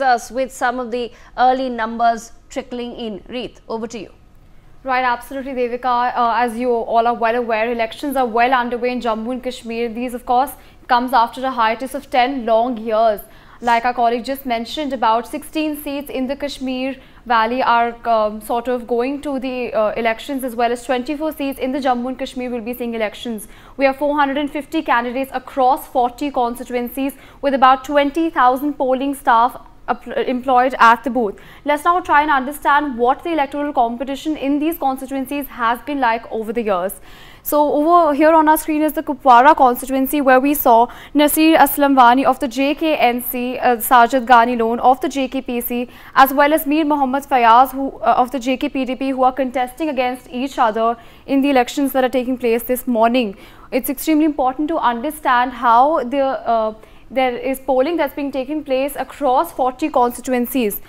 us with some of the early numbers trickling in. Reet, over to you. Right, absolutely, Devika. As you all are well aware, elections are well underway in Jammu and Kashmir. These, of course, comes after a hiatus of 10 long years. Like our colleague just mentioned, about 16 seats in the Kashmir Valley are sort of going to the elections, as well as 24 seats in the Jammu and Kashmir will be seeing elections. We have 450 candidates across 40 constituencies with about 20,000 polling staff employed at the booth. Let's now try and understand what the electoral competition in these constituencies has been like over the years. So over here on our screen is the Kupwara constituency, where we saw Nasir Aslam Wani of the JKNC, Sajid Ghani Lone of the JKPC, as well as Mir Mohammad Fayaz of the JKPDP, who are contesting against each other in the elections that are taking place this morning. It's extremely important to understand how there is polling that's being taken place across 40 constituencies.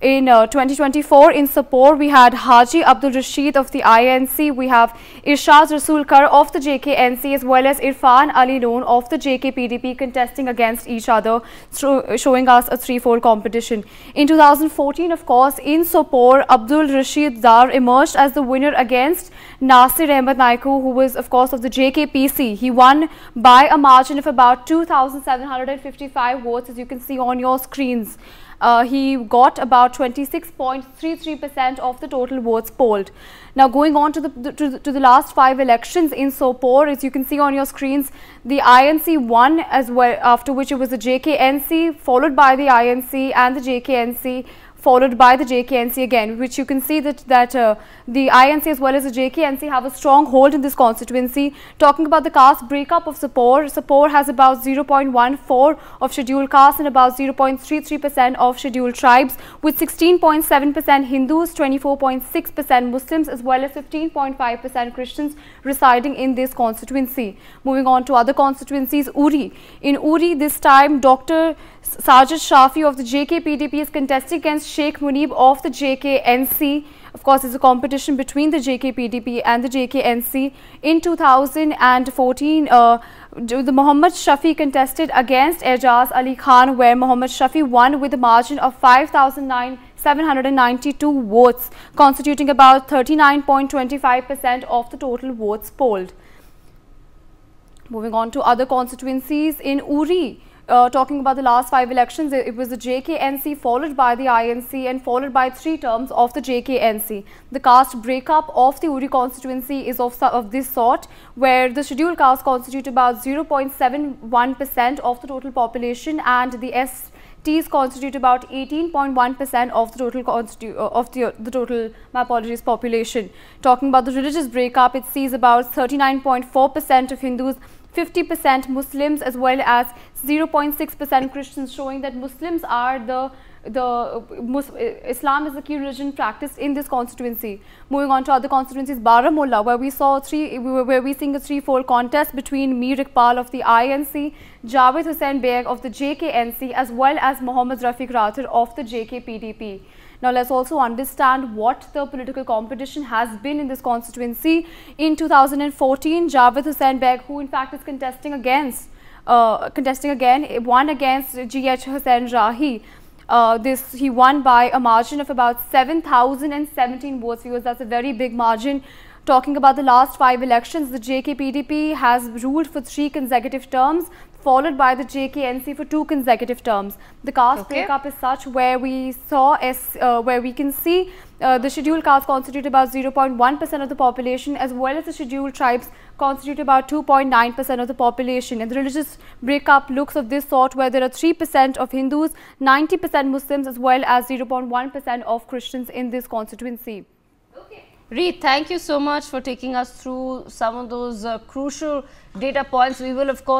In 2024 in Sopore, we had Haji Abdul Rashid of the INC, we have Irshad Rasul Kar of the JKNC, as well as Irfan Ali Lone of the JKPDP contesting against each other, showing us a threefold competition. In 2014, of course, in Sopore, Abdul Rashid Dar emerged as the winner against Nasir Ahmed Naiku, who was, of course, of the JKPC. He won by a margin of about 2,755 votes, as you can see on your screens. He got about 26.33% of the total votes polled. Now, going on to the last 5 elections in Sopore, as you can see on your screens, the INC won as well, after which it was the JKNC, followed by the INC and the JKNC, followed by the JKNC again, which you can see that the INC as well as the JKNC have a strong hold in this constituency. Talking about the caste breakup of Sopore, Sopore has about 0.14% of scheduled castes and about 0.33% of scheduled tribes, with 16.7% Hindus, 24.6% Muslims, as well as 15.5% Christians residing in this constituency. Moving on to other constituencies, Uri. In Uri, this time Dr. Sajid Shafi of the JKPDP is contesting against Sheikh Munib of the JKNC. Of course, it's a competition between the JKPDP and the JKNC. In 2014, the Muhammad Shafi contested against Ejaz Ali Khan, where Muhammad Shafi won with a margin of 5,792 votes, constituting about 39.25% of the total votes polled. Moving on to other constituencies in Uri. Talking about the last 5 elections, it was the JKNC followed by the INC and followed by 3 terms of the JKNC. The caste breakup of the Uri constituency is of this sort, where the scheduled caste constitute about 0.71% of the total population and the STs constitute about 18.1% of the total population. Talking about the religious breakup, it sees about 39.4% of Hindus, 50% Muslims, as well as 0.6% Christians, showing that Muslims are Islam is the key religion practiced in this constituency. Moving on to other constituencies, Baramulla, where we saw seeing a threefold contest between Mir Iqbal of the INC, Javed Hussain Beg of the JKNC, as well as Mohammad Rafiq Rathod of the JKPDP. Now, let's also understand what the political competition has been in this constituency. In 2014, Javed Hussain Beg, who in fact is contesting again, won against GH Hussain Rahi. He won by a margin of about 7,017 votes. Viewers, that's a very big margin. Talking about the last 5 elections, the JKPDP has ruled for 3 consecutive terms, followed by the JKNC for 2 consecutive terms. The caste breakup is such where we saw where we can see the scheduled caste constitute about 0.1% of the population, as well as the scheduled tribes constitute about 2.9% of the population. And the religious breakup looks of this sort, where there are 3% of Hindus, 90% Muslims, as well as 0.1% of Christians in this constituency. Reet, thank you so much for taking us through some of those crucial data points. We will, of course,